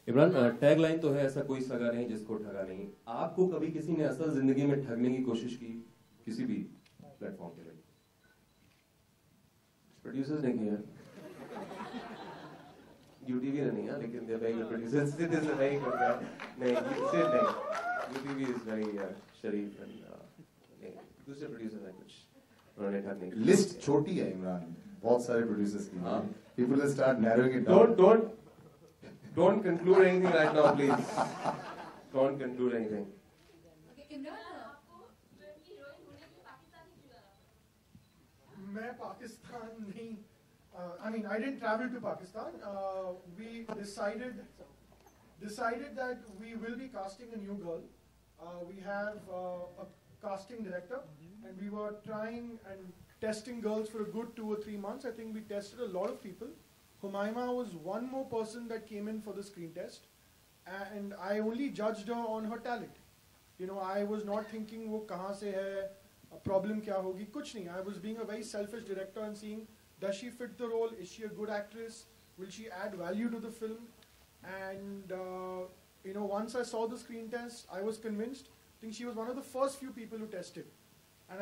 Imran, tag line तो है ऐसा कोई सगा नहीं जिसको ठगा नहीं। आपको कभी किसी ने असल जिंदगी में ठगने की कोशिश की किसी भी प्लेटफॉर्म पे? प्रोड्यूसर्स ने किया, यूटीवी ने नहीं है, लेकिन they very good producers. Sid is a very good guy. नहीं, सिड नहीं, यूटीवी इज वेरी शरीफ एंड नहीं, दूसरे प्रोड्यूसर्स हैं कुछ, उन्होंने ठगने की लिस्ट छोटी है इमरान, बहुत सारे प्रोड्यूसर्स की। हाँ, people will start narrowing it down. Don't conclude anything right now, please. Don't conclude anything. मैं पाकिस्तान नहीं, I mean I didn't travel to Pakistan. We decided that we will be casting a new girl. We have a casting director, and we were trying and testing girls for a good 2 or 3 months. I think we tested a lot of people. Humaima was one more person that came in for the screen test, and I only judged her on her talent. You know, I was not thinking वो कहाँ से है, problem क्या होगी, कुछ नहीं. I was being a very selfish director and seeing, does she fit the role? Is she a good actress? Will she add value to the film? And you know, once I saw the screen test, I was convinced. I think she was one of the first few people who tested. And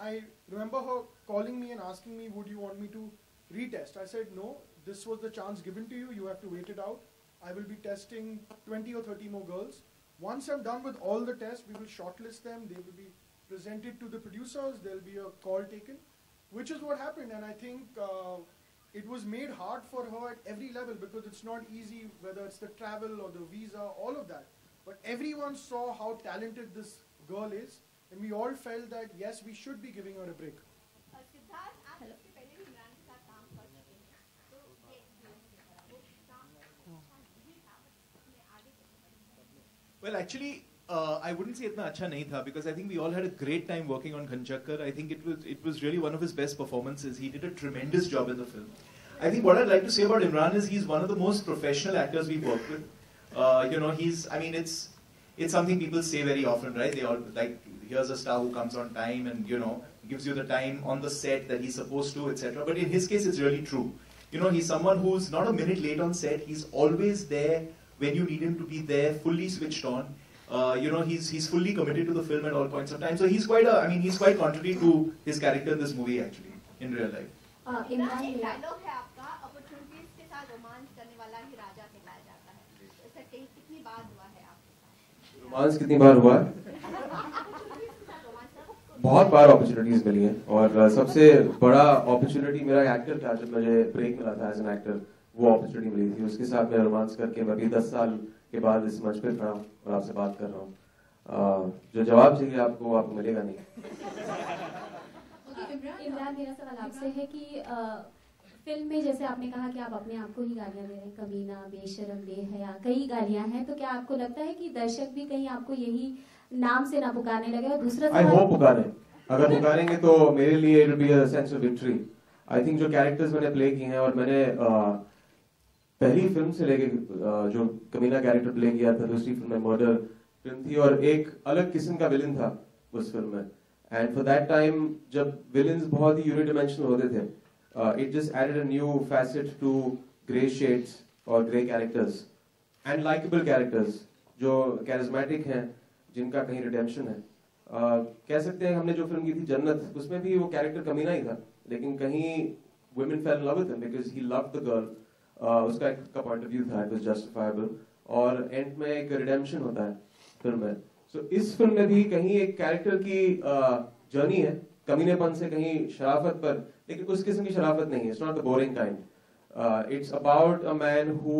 I remember her calling me and asking me, would you want me to retest? I said, no, this was the chance given to you. You have to wait it out. I will be testing 20 or 30 more girls. Once I'm done with all the tests, we will shortlist them. They will be presented to the producers. There will be a call taken, which is what happened. And I think it was made hard for her at every level, because it's not easy, whether it's the travel or the visa, all of that. But everyone saw how talented this girl is, and we all felt that yes, we should be giving her a break. Well, actually, I wouldn't say itna acha nahi tha, because I think we all had a great time working on Khanchakkar. I think it was really one of his best performances. He did a tremendous job in the film. I think what I'd like to say about Imran is he's one of the most professional actors we've worked with. You know, it's something people say very often, right? They all like, here's a star who comes on time and, you know, gives you the time on the set that he's supposed to, etc. But in his case, it's really true. You know, he's someone who's not a minute late on set. He's always there when you need him to be there, fully switched on. You know, he's fully committed to the film at all points of time. So he's quite contrary to his character in this movie, actually, in real life. Imran, एक dialogue है आपका, opportunities के साथ romance करने वाला ही राजा कहलाया जाता है. ऐसा कितनी बार हुआ है आपके साथ? रोमांस कितनी बार हुआ है? बहुत बार अपॉर्चुनिटीज मिली हैं, और सबसे बड़ा अपॉर्चुनिटी मेरा एक्टर था. जब मुझे ब्रेक मिला था एज एन एक्टर, वो अपॉर्चुनिटी मिली थी. उसके साथ मैं रोमांस करके मैं भी 10 साल के बाद इस मंच पे खड़ा हूँ और आपसे बात कर रहा हूँ. जो जवाब चाहिए आपको, आपको मिलेगा नहीं. इमरान, मेरा सवाल आपसे है कि फिल्म में जैसे आपने कहा कि आप अपने आप को ही गालियां दे रहे हैं, कमीना, बेशरम, बेहया, कई गालियां हैं, तो क्या आपको लगता है कि दर्शक भी कहीं आपको यही नाम से ना पुकारने लगे? और दूसरा आई होप पुकारें. अगर पुकारेंगे तो मेरे लिए it will be a sense of victory. I think जो कैरेक्टर्स मैंने प्ले किए हैं, और मैंने पहली फिल्म से लेके जो कमीना कैरेक्टर प्ले किया था, दूसरी फिल्म में मर्डर फिल्म थी, और एक अलग किस्म का विलन था उस फिल्म में. एंड फॉर दैट टाइम, जब विलन्स बहुत ही यूनिडायमेंशनल होते थे, it just added a new facet to grey shades और grey characters and likeable characters जो कैरिज्मेटिक हैं, जिनका कहीं रिडेम्पशन है. कह सकते हैं हमने जो फिल्म की थी जन्नत, उसमें भी वो कैरेक्टर कमीना ही था, लेकिन कहीं women fell in love with him because he loved the girl. उसका एक का पॉइंट ऑफ व्यू था, it was justifiable, और एंड में एक रिडेम्पशन होता है फिल्म में. सो इस फिल्म में भी कहीं एक कैरेक्टर की जर्नी है, कमीनेपन से कहीं शराफत पर, लेकिन उस किस्म की शराफत नहीं है. It's not the boring kind. It's about a man who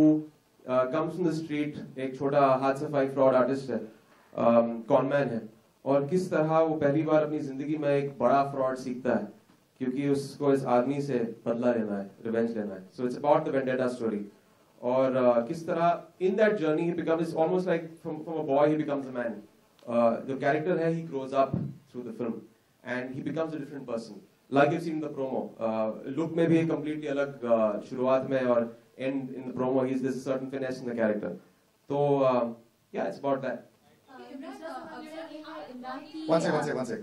comes from the street. एक छोटा हाथ सफाई फ्रॉड आर्टिस्ट है, कॉनमैन है, और किस तरह वो पहली बार अपनी जिंदगी में एक बड़ा फ्रॉड सीखता है, क्योंकि उसको इस आदमी से बदला लेना है, रिवेंज लेना है. So it's about the vendetta story. और किस तरह in that journey he becomes almost like from a boy he becomes a man. जो कैरेक्टर है, he grows up through the film and he becomes a different person, like you seen the promo. Look में भी completely अलग शुरुआत में, और end in the promo he is this certain finesse in the character. तो yeah it's about that. One sec.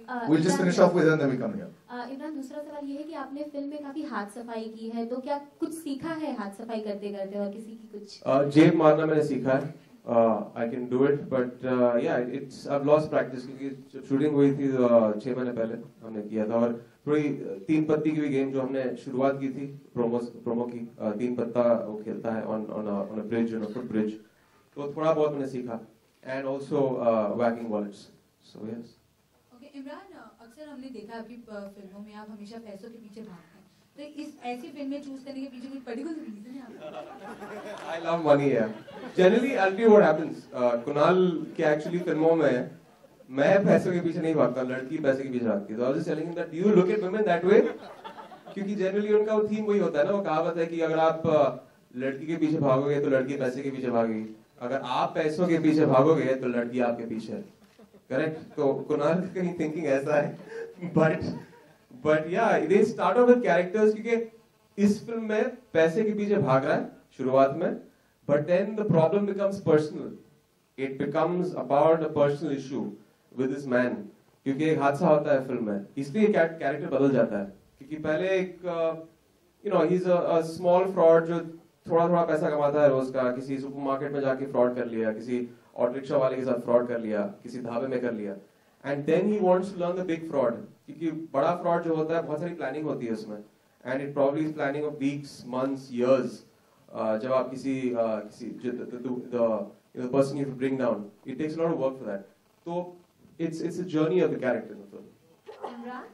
We'll just finish off with her and then we come here. Imran, दूसरा सवाल ये है कि आपने फिल्म में काफी हाथ सफाई की है, तो क्या कुछ सीखा है हाथ सफाई करते करते, और किसी की कुछ? जेब मारना मैंने सीखा है. I can do it, but yeah, I've lost practice क्योंकि जब शूटिंग हुई थी 6 महीने पहले हमने किया था, और थोड़ी 3 पत्ती की भी गेम जो हमने शुरुआत की थी प्रोमो की, 3 पत्ता वो खेलता है on a bridge, on a foot bridge, तो थोड़ा बहुत मैंने सीखा, and also whacking wallets. So yes. Okay, Imran, अक्सर हमने देखा आपकी फिल्मों में आप हमेशा पैसों के पीछे भागते हैं, तो इस ऐसी फिल्में चूज करने के पीछे कोई पर्टिकुलर रीजन है आपका? I love money, yeah. Generally, I'll tell you what happens. Kunal के actually फिल्मों में मैं पैसों के पीछे नहीं भागता, लड़की पैसे के पीछे भागती है. So I was just telling him that you look at women that way, क्योंकि generally उनका वो थीम वही होता है ना, वो कहावत है कि अगर आप लड़की के पीछे भागोगे तो लड़की पैसे के पीछे भागेगी, अगर आप पैसों के पीछे भागोगे तो लड़की आपके पीछे है. करेक्ट? तो कुणाल कहीं थिंकिंग ऐसा है, बट या they start of with characters, क्योंकि इस फिल्म में पैसे के पीछे भाग रहा है शुरुआत में, but then the problem becomes personal. It becomes about a personal issue with this man, क्योंकि एक हादसा होता है फिल्म में, इसलिए कैरेक्टर बदल जाता है. क्योंकि पहले एक he is a small fraud जो थोड़ा पैसा कमाता है रोज का, किसी सुपरमार्केट में जाके फ्रॉड कर लिया, किसी ऑटो रिक्शा वाले के साथ फ्रॉड कर लिया, किसी ढाबे में कर लिया, and then he wants to learn the big fraud, क्योंकि बड़ा फ्रॉड जो होता है बहुत सारी प्लानिंग होती है उसमें, and it probably is planning of weeks, months, years. जब आप किसी the person you have to bring down, it takes a lot of work for that. So it's a journey of the character in the film. Imran,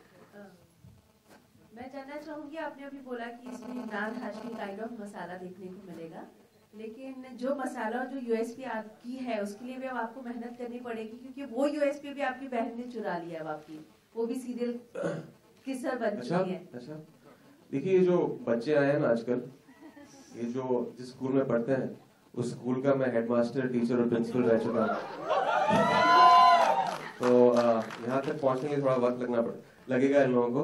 मैं जानना चाहूंगी, आपने अभी बोला कि इसमें इमरान हाशमी काइंड ऑफ मसाला देखने को मिलेगा, लेकिन जो मसाला और जो यूएसपी आपकी है उसके लिए भी अब आपको मेहनत करनी पड़ेगी, क्योंकि वो यूएसपी भी आपकी बहन ने चुरा लिया है आपकी, वो भी सीरियल किसर बन चुकी है. अच्छा, देखिए ये जो बच्चे आए हैं ना आजकल, ये जो जिस स्कूल में पढ़ते हैं उस स्कूल का मैं हेडमास्टर, टीचर और प्रिंसिपल रह चुका हूँ. तो यहाँ तक पहुँचने के लिए थोड़ा वक्त लगेगा इन लोगों को.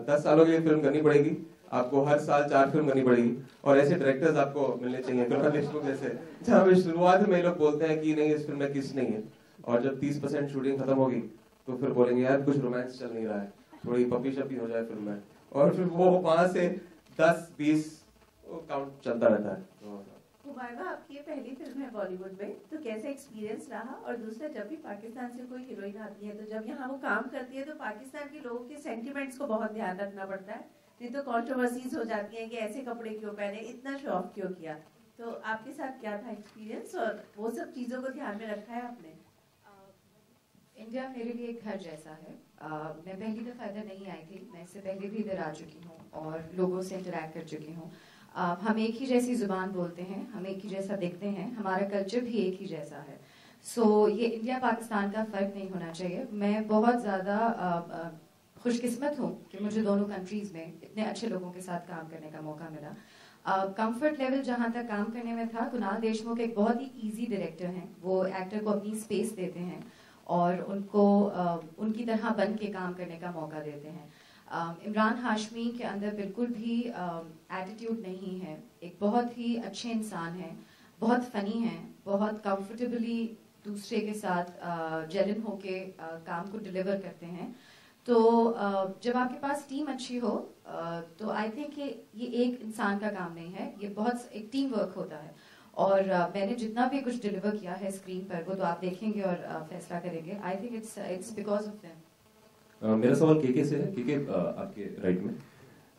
10 सालों के लिए फिल्म करनी पड़ेगी आपको, हर साल 4 फिल्म करनी पड़ेगी, और ऐसे डायरेक्टर्स आपको मिलने चाहिए कुणाल देशमुख जैसे, जहाँ पे शुरुआत में लोग बोलते हैं कि नहीं इस फिल्म में किस नहीं है, और जब 30% शूटिंग खत्म होगी तो फिर बोलेंगे यार कुछ रोमांस चल नहीं रहा है, थोड़ी पपी शपी हो जाए फिल्म में, और फिर वो 5 से 10-20 काउंट चलता रहता है. हुमायमा, आपकी ये पहली फिल्म है बॉलीवुड में, तो कैसा एक्सपीरियंस रहा? और दूसरा, जब भी पाकिस्तान से कोई हीरोइन आती है तो जब यहाँ वो काम करती है तो पाकिस्तान के लोगों के सेंटिमेंट्स को बहुत ध्यान रखना पड़ता है, नहीं तो कंट्रोवर्सीज हो जाती हैं कि ऐसे कपड़े क्यों पहने, इतना शो ऑफ क्यों किया. तो आपके साथ क्या था एक्सपीरियंस, और वो सब चीजों को ध्यान में रखा है आपने? इंडिया मेरे लिए एक घर जैसा है. मैं पहली दफ़ा इधर नहीं आई थी, मैं इससे पहले भी इधर आ चुकी हूँ और लोगों से इंटरेक्ट कर चुकी हूँ. हम एक ही जैसी ज़ुबान बोलते हैं, हम एक ही जैसा दिखते हैं, हमारा कल्चर भी एक ही जैसा है. सो ये इंडिया पाकिस्तान का फ़र्क नहीं होना चाहिए. मैं बहुत ज़्यादा खुशकिस्मत हूँ कि मुझे दोनों कंट्रीज़ में इतने अच्छे लोगों के साथ काम करने का मौका मिला. कंफर्ट लेवल जहाँ तक काम करने में था, कुणाल देशमुख एक बहुत ही ईजी डायरेक्टर हैं. वो एक्टर को अपनी स्पेस देते हैं और उनको उनकी तरह बन के काम करने का मौका देते हैं. इमरान हाशमी के अंदर बिल्कुल भी एटीट्यूड नहीं है. एक बहुत ही अच्छे इंसान हैं, बहुत फ़नी हैं, बहुत कंफर्टेबली दूसरे के साथ जेलन होके काम को डिलीवर करते हैं. तो जब आपके पास टीम अच्छी हो तो आई थिंक ये एक इंसान का काम नहीं है, ये बहुत एक टीम वर्क होता है. और मैंने जितना भी कुछ डिलीवर किया है स्क्रीन पर वो तो आप देखेंगे और फैसला करेंगे. I think it's because of them. मेरा सवाल केके से है. केके, आपके राइट में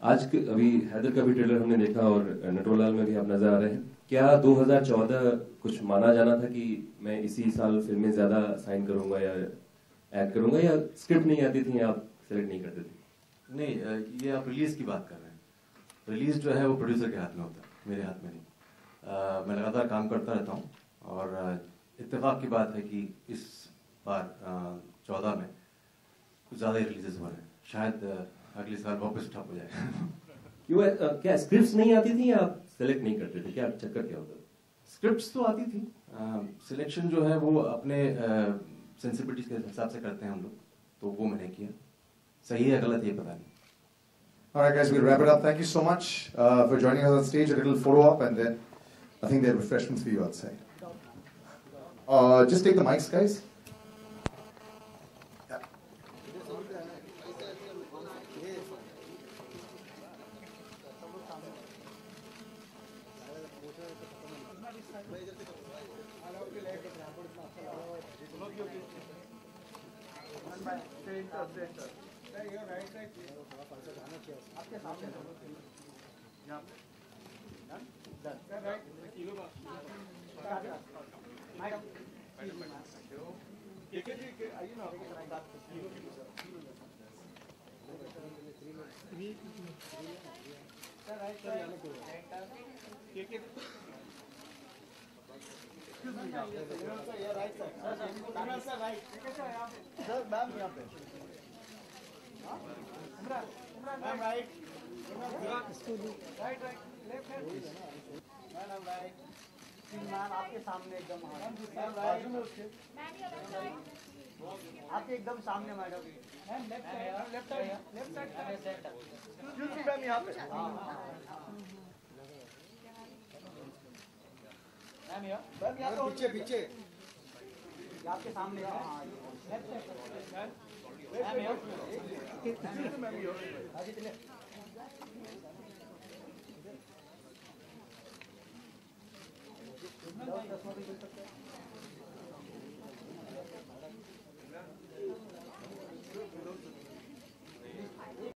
आज अभी हैदर का भी ट्रेलर हमने देखा और नटवरलाल में भी आप नजर आ रहे हैं. क्या 2014 कुछ माना जाना था कि मैं इसी साल फिल्में ज्यादा साइन करूंगा या एक्ट करूंगा, या स्क्रिप्ट नहीं आती थी, आप सेलेक्ट नहीं करते थे? नहीं, ये आप रिलीज की बात कर रहे हैं. रिलीज जो है वो प्रोड्यूसर के हाथ में होता है, मेरे हाथ में नहीं. मैं लगातार काम करता रहता हूँ और इत्तेफाक की बात है कि इस बार 14 में कुछ ज़्यादा ही रिलीजेस हो रहे हैं. शायद अगले साल वापस ठप हो जाए. क्यों, क्या स्क्रिप्ट्स नहीं आती थी या आप सेलेक्ट नहीं करते थे? क्या चक्कर क्या होता था? स्क्रिप्ट्स तो आती थी, सिलेक्शन जो है वो अपने सेंसिबिलिटीज के हिसाब से करते हैं हम लोग, तो वो मैंने किया. सही है गलत ये पता नहीं. All right, guys, we'll wrap it up. Thank you so much for joining us on stage. A little photo op, and then I think there are refreshments for you outside. Just take the mics, guys. Yeah. आपके सामने यहाँ पे आपके सामने एकदम आपके एकदम सामने मैडम लेफ्ट साइड मैम यहाँ पे मैम यहाँ पीछे पीछे आपके सामने मैम